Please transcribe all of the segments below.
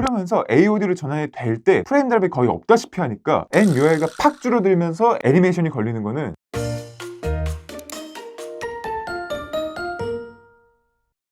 그러면서 AOD로 전환이 될 때 프레임 드랍이 거의 없다시피 하니까 NUI가 팍 줄어들면서 애니메이션이 걸리는 거는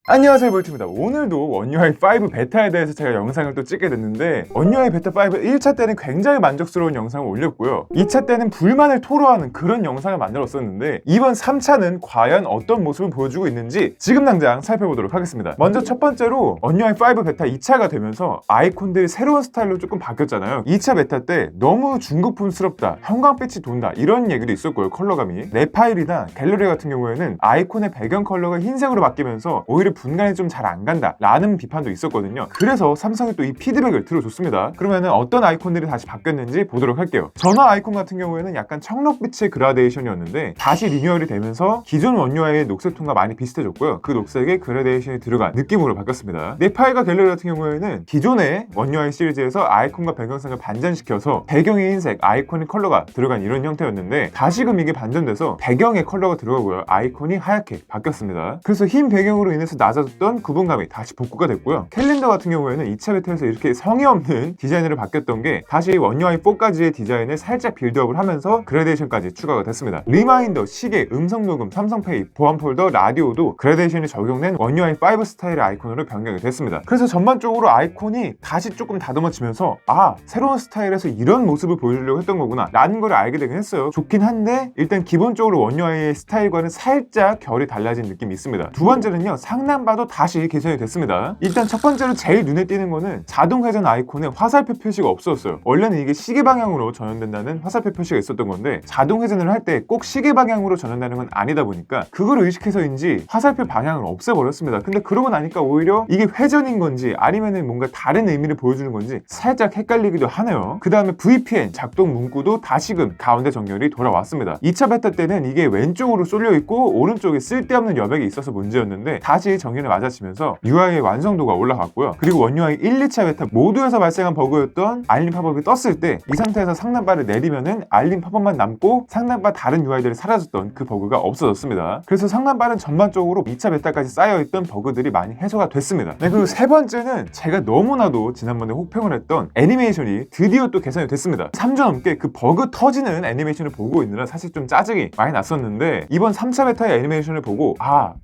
안녕하세요, 볼트입니다. 오늘도 원UI 5 베타에 대해서 제가 영상을 또 찍게 됐는데 원UI 베타 5 1차 때는 굉장히 만족스러운 영상을 올렸고요, 2차 때는 불만을 토로하는 그런 영상을 만들었었는데 이번 3차는 과연 어떤 모습을 보여주고 있는지 지금 당장 살펴보도록 하겠습니다. 먼저 첫 번째로 원UI 5 베타 2차가 되면서 아이콘들이 새로운 스타일로 조금 바뀌었잖아요. 2차 베타 때 너무 중국풍스럽다, 형광빛이 돈다 이런 얘기도 있었고요. 컬러감이 내 파일이나 갤러리 같은 경우에는 아이콘의 배경 컬러가 흰색으로 바뀌면서 오히려 분간이 좀 잘 안 간다 라는 비판도 있었거든요. 그래서 삼성이 또 이 피드백을 들어줬습니다. 그러면 어떤 아이콘들이 다시 바뀌었는지 보도록 할게요. 전화 아이콘 같은 경우에는 약간 청록빛의 그라데이션이었는데 다시 리뉴얼이 되면서 기존 원UI의 녹색톤과 많이 비슷해졌고요. 그 녹색에 그라데이션이 들어간 느낌으로 바뀌었습니다. 내 파일과 갤러리 같은 경우에는 기존의 원UI 시리즈에서 아이콘과 배경색을 반전시켜서 배경이 흰색, 아이콘의 컬러가 들어간 이런 형태였는데 다시금 이게 반전돼서 배경의 컬러가 들어가고요, 아이콘이 하얗게 바뀌었습니다. 그래서 흰 배경으로 인해서 낮아졌던 구분감이 다시 복구가 됐고요. 캘린더 같은 경우에는 2차 베타에서 이렇게 성의 없는 디자인으로 바뀌었던 게 다시 원UI 4까지의 디자인을 살짝 빌드업을 하면서 그라데이션까지 추가가 됐습니다. 리마인더, 시계, 음성 녹음, 삼성페이, 보안 폴더, 라디오도 그라데이션이 적용된 원UI 5 스타일의 아이콘으로 변경이 됐습니다. 그래서 전반적으로 아이콘이 다시 조금 다듬어지면서 새로운 스타일에서 이런 모습을 보여주려고 했던 거구나 라는 걸 알게 되긴 했어요. 좋긴 한데 일단 기본적으로 원UI의 스타일과는 살짝 결이 달라진 느낌이 있습니다. 두 번째는요, 상단 바도 다시 개선이 됐습니다. 일단 첫 번째로 제일 눈에 띄는 거는 자동 회전 아이콘에 화살표 표시가 없었어요. 원래는 이게 시계 방향으로 전환된다는 화살표 표시가 있었던 건데 자동 회전을 할 때 꼭 시계 방향으로 전환되는 건 아니다 보니까 그걸 의식해서인지 화살표 방향을 없애버렸습니다. 근데 그러고 나니까 오히려 이게 회전인 건지 아니면은 뭔가 다른 의미를 보여주는 건지 살짝 헷갈리기도 하네요. 그 다음에 VPN 작동 문구도 다시금 가운데 정렬이 돌아왔습니다. 2차 베타 때는 이게 왼쪽으로 쏠려 있고 오른쪽에 쓸데없는 여백이 있어서 문제였는데 다시 정렬이 맞아지면서 UI의 완성도가 올라갔고요. 그리고 원UI 1, 2차 베타 모두에서 발생한 버그였던 알림 팝업이 떴을 때 이 상태에서 상단바를 내리면은 알림 팝업만 남고 상단바 다른 UI들이 사라졌던 그 버그가 없어졌습니다. 그래서 상단바는 전반적으로 2차 베타까지 쌓여있던 버그들이 많이 해소가 됐습니다. 그리고 세 번째는 제가 너무나도 지난번에 혹평을 했던 애니메이션이 드디어 또 개선이 됐습니다. 3주 넘게 그 버그 터지는 애니메이션을 보고 있느라 사실 좀 짜증이 많이 났었는데 이번 3차 베타의 애니메이션을 보고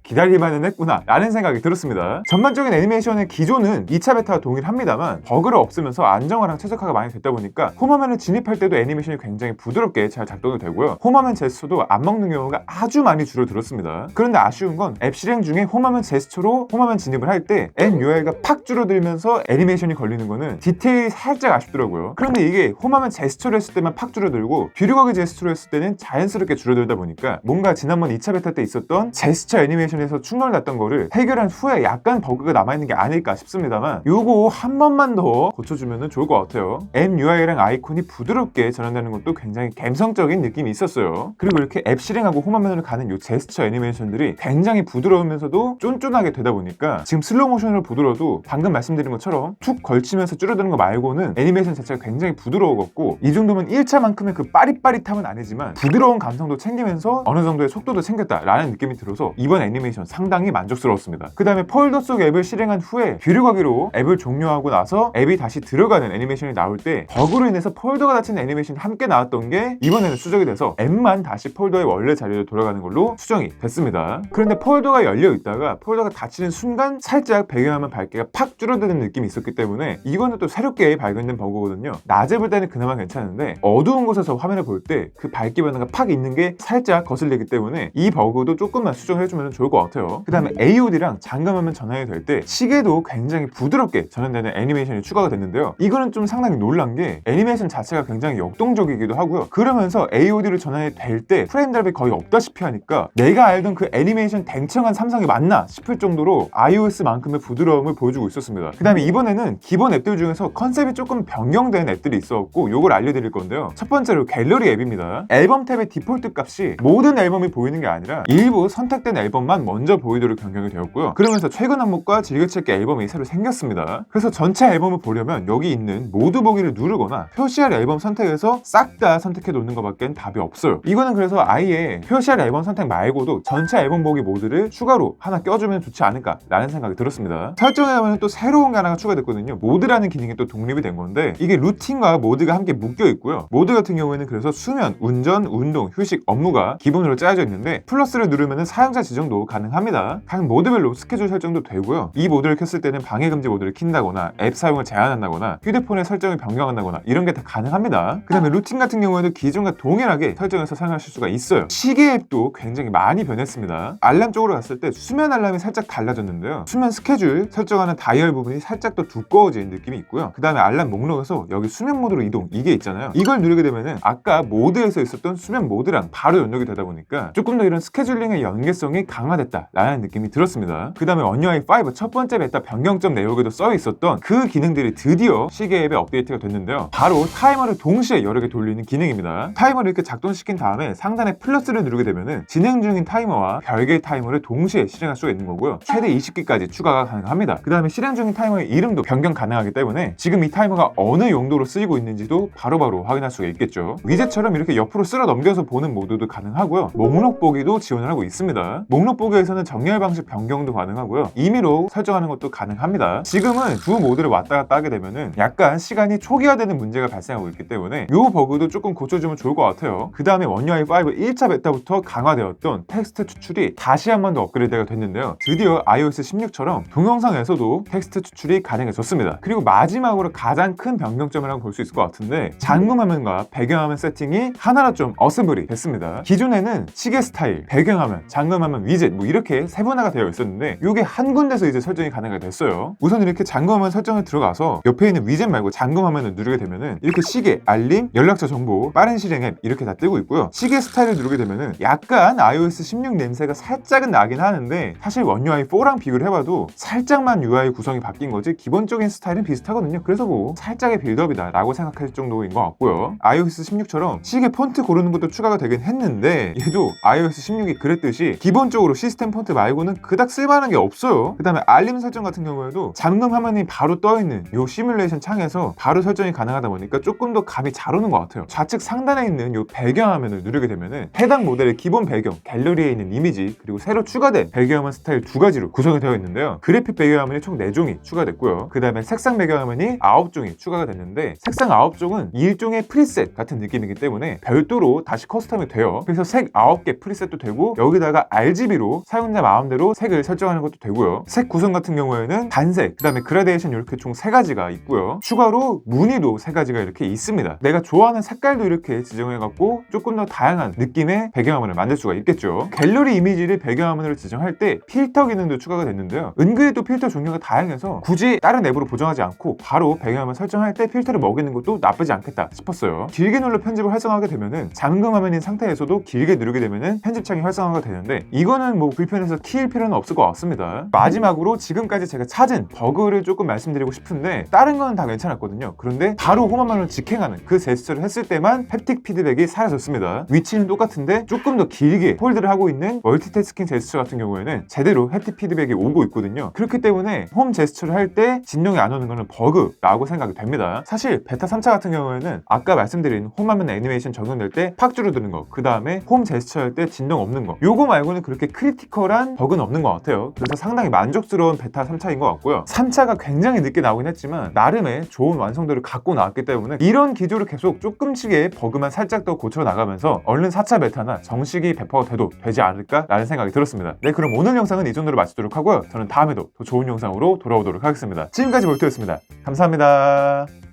기다릴만은 했구나 라는 생각이 들었습니다. 전반적인 애니메이션의 기조는 2차 베타와 동일합니다만 버그를 없으면서 안정화랑 최적화가 많이 됐다 보니까 홈화면을 진입할 때도 애니메이션이 굉장히 부드럽게 잘 작동이 되고요, 홈화면 제스처도 안 먹는 경우가 아주 많이 줄어들었습니다. 그런데 아쉬운 건 앱 실행 중에 홈화면 제스처로 홈화면 진입을 할 때 NUI가 팍 줄어들면서 애니메이션이 걸리는 거는 디테일이 살짝 아쉽더라고요. 그런데 이게 홈화면 제스처를 했을 때만 팍 줄어들고 뒤로 가기 제스처를 했을 때는 자연스럽게 줄어들다 보니까 뭔가 지난번 2차 베타 때 있었던 제스처 애니메이션에서 충돌났던 거를 해결한 후에 약간 버그가 남아있는 게 아닐까 싶습니다만 요거 한 번만 더 고쳐주면 좋을 것 같아요. MUI랑 아이콘이 부드럽게 전환되는 것도 굉장히 감성적인 느낌이 있었어요. 그리고 이렇게 앱 실행하고 홈화면으로 가는 요 제스처 애니메이션들이 굉장히 부드러우면서도 쫀쫀하게 되다 보니까 지금 슬로우 모션을 보더라도 방금 말씀드린 것처럼 툭 걸치면서 줄어드는 거 말고는 애니메이션 자체가 굉장히 부드러웠고 이 정도면 1차만큼의 그 빠릿빠릿함은 아니지만 부드러운 감성도 챙기면서 어느 정도의 속도도 챙겼다라는 느낌이 들어서 이번 애니메이션 상당히 만족스러웠습니다. 그 다음에 폴더 속 앱을 실행한 후에 뒤로 가기로 앱을 종료하고 나서 앱이 다시 들어가는 애니메이션이 나올 때 버그로 인해서 폴더가 닫히는 애니메이션이 함께 나왔던 게 이번에는 수정이 돼서 앱만 다시 폴더의 원래 자리로 돌아가는 걸로 수정이 됐습니다. 그런데 폴더가 열려 있다가 폴더가 닫히는 순간 살짝 배경화면 밝기가 팍 줄어드는 느낌이 있었기 때문에 이거는 또 새롭게 발견된 버그거든요. 낮에 볼 때는 그나마 괜찮은데 어두운 곳에서 화면을 볼 때 그 밝기 변화가 팍 있는 게 살짝 거슬리기 때문에 이 버그도 조금만 수정해주면 좋을 것 같아요. 그 다음에 AOD랑 잠금하면 전환이 될 때 시계도 굉장히 부드럽게 전환되는 애니메이션이 추가가 됐는데요. 이거는 좀 상당히 놀란 게 애니메이션 자체가 굉장히 역동적이기도 하고요. 그러면서 AOD로 전환이 될 때 프레임 드랍이 거의 없다시피 하니까 내가 알던 그 애니메이션 댕청한 삼성이 맞나 싶을 정도로 iOS만큼의 부드러움을 보여주고 있었습니다. 그 다음에 이번에는 기본 앱들 중에서 컨셉이 조금 변경된 앱들이 있었고 이걸 알려드릴 건데요. 첫 번째로 갤러리 앱입니다. 앨범 탭의 디폴트 값이 모든 앨범이 보이는 게 아니라 일부 선택된 앨범만 먼저 보이도록 변경이 되었고 되었고요. 그러면서 최근 항목과 즐겨찾기 앨범이 새로 생겼습니다. 그래서 전체 앨범을 보려면 여기 있는 모두 보기를 누르거나 표시할 앨범 선택에서 싹 다 선택해 놓는 것밖엔 답이 없어요. 이거는 그래서 아예 표시할 앨범 선택 말고도 전체 앨범 보기 모드를 추가로 하나 껴주면 좋지 않을까 라는 생각이 들었습니다. 설정에 가면 또 새로운 게 하나가 추가됐거든요. 모드라는 기능이 또 독립이 된 건데 이게 루틴과 모드가 함께 묶여 있고요. 모드 같은 경우에는 그래서 수면, 운전, 운동, 휴식, 업무가 기본으로 짜여져 있는데 플러스를 누르면 사용자 지정도 가능합니다. 각 모드별로 스케줄 설정도 되고요. 이 모드를 켰을 때는 방해금지 모드를 킨다거나 앱 사용을 제한한다거나 휴대폰의 설정을 변경한다거나 이런 게 다 가능합니다. 그 다음에 루틴 같은 경우에도 기존과 동일하게 설정해서 사용하실 수가 있어요. 시계 앱도 굉장히 많이 변했습니다. 알람 쪽으로 갔을 때 수면 알람이 살짝 달라졌는데요. 수면 스케줄 설정하는 다이얼 부분이 살짝 더 두꺼워진 느낌이 있고요. 그 다음에 알람 목록에서 여기 수면 모드로 이동 이게 있잖아요. 이걸 누르게 되면은 아까 모드에서 있었던 수면 모드랑 바로 연동이 되다 보니까 조금 더 이런 스케줄링의 연계성이 강화됐다라는 느낌이 들었습니다. 그 다음에 원UI 5 첫 번째 베타 변경점 내역에도 써 있었던 그 기능들이 드디어 시계 앱에 업데이트가 됐는데요. 바로 타이머를 동시에 여러 개 돌리는 기능입니다. 타이머를 이렇게 작동시킨 다음에 상단에 플러스를 누르게 되면은 진행 중인 타이머와 별개의 타이머를 동시에 실행할 수가 있는 거고요. 최대 20개까지 추가가 가능합니다. 그 다음에 실행 중인 타이머의 이름도 변경 가능하기 때문에 지금 이 타이머가 어느 용도로 쓰이고 있는지도 바로바로 확인할 수가 있겠죠. 위젯처럼 이렇게 옆으로 쓸어 넘겨서 보는 모드도 가능하고요. 목록 보기도 지원을 하고 있습니다. 목록 보기에서는 정렬 방식 변경도 가능하고요. 임의로 설정하는 것도 가능합니다. 지금은 두 모드를 왔다 갔다 하게 되면은 약간 시간이 초기화되는 문제가 발생하고 있기 때문에 이 버그도 조금 고쳐주면 좋을 것 같아요. 그 다음에 원UI 5 1차 베타부터 강화되었던 텍스트 추출이 다시 한 번 더 업그레이드가 됐는데요. 드디어 iOS 16처럼 동영상에서도 텍스트 추출이 가능해졌습니다. 그리고 마지막으로 가장 큰 변경점이라고 볼 수 있을 것 같은데 잠금화면과 배경화면 세팅이 하나로 좀 어셈블이 됐습니다. 기존에는 시계 스타일, 배경화면, 잠금화면, 위젯 뭐 이렇게 세분화가 되어 있었는데 이게 한 군데서 이제 설정이 가능하게 됐어요. 우선 이렇게 잠금화면 설정을 들어가서 옆에 있는 위젯 말고 잠금화면을 누르게 되면은 이렇게 시계, 알림, 연락처 정보, 빠른 실행 앱 이렇게 다 뜨고 있고요. 시계 스타일을 누르게 되면은 약간 iOS 16 냄새가 살짝은 나긴 하는데 사실 원UI 4랑 비교를 해봐도 살짝만 UI 구성이 바뀐 거지 기본적인 스타일은 비슷하거든요. 그래서 뭐 살짝의 빌드업이다 라고 생각할 정도인 것 같고요. iOS 16처럼 시계 폰트 고르는 것도 추가가 되긴 했는데 얘도 iOS 16이 그랬듯이 기본적으로 시스템 폰트 말고는 그닥 쓸만한 게 없어요. 그 다음에 알림 설정 같은 경우에도 잠금 화면이 바로 떠있는 요 시뮬레이션 창에서 바로 설정이 가능하다 보니까 조금 더 감이 잘 오는 것 같아요. 좌측 상단에 있는 요 배경 화면을 누르게 되면은 해당 모델의 기본 배경, 갤러리에 있는 이미지 그리고 새로 추가된 배경화면 스타일 두 가지로 구성이 되어 있는데요. 그래픽 배경화면이 총 4종이 추가됐고요. 그 다음에 색상 배경화면이 9종이 추가가 됐는데 색상 9종은 일종의 프리셋 같은 느낌이기 때문에 별도로 다시 커스텀이 돼요. 그래서 색 9개 프리셋도 되고 여기다가 RGB로 사용자 마음대로 색을 설정하는 것도 되고요. 색 구성 같은 경우에는 단색, 그 다음에 그라데이션 이렇게 총 3가지가 있고요. 추가로 무늬도 3가지가 이렇게 있습니다. 내가 좋아하는 색깔도 이렇게 지정해갖고 조금 더 다양한 느낌의 배경화면을 만들 수가 있겠죠. 갤러리 이미지를 배경화면으로 지정할 때 필터 기능도 추가가 됐는데요. 은근히 또 필터 종류가 다양해서 굳이 다른 앱으로 보정하지 않고 바로 배경화면 설정할 때 필터를 먹이는 것도 나쁘지 않겠다 싶었어요. 길게 눌러 편집을 활성화하게 되면은 잠금 화면인 상태에서도 길게 누르게 되면은 편집창이 활성화가 되는데 이거는 뭐 불편해서 키일 필요는 없을 것 같습니다. 마지막으로 지금까지 제가 찾은 버그를 조금 말씀드리고 싶은데 다른 건 다 괜찮았거든요. 그런데 바로 홈화면을 직행하는 그 제스처를 했을 때만 햅틱 피드백이 사라졌습니다. 위치는 똑같은데 조금 더 길게 홀드를 하고 있는 멀티태스킹 제스처 같은 경우에는 제대로 햅틱 피드백이 오고 있거든요. 그렇기 때문에 홈 제스처를 할 때 진동이 안 오는 거는 버그라고 생각이 됩니다. 사실 베타 3차 같은 경우에는 아까 말씀드린 홈화면 애니메이션 적용될 때 팍 줄어드는 거, 그 다음에 홈 제스처 할 때 진동 없는 거, 요거 말고는 그렇게 크리티컬한 버그는 없는 것 같아요. 그래서 상당히 만족스러운 베타 3차인 것 같고요. 3차가 굉장히 늦게 나오긴 했지만 나름의 좋은 완성도를 갖고 나왔기 때문에 이런 기조를 계속 조금씩의 버그만 살짝 더 고쳐 나가면서 얼른 4차 베타나 정식이 배포가 돼도 되지 않을까라는 생각이 들었습니다. 네, 그럼 오늘 영상은 이 정도로 마치도록 하고요. 저는 다음에도 더 좋은 영상으로 돌아오도록 하겠습니다. 지금까지 몰토였습니다. 감사합니다.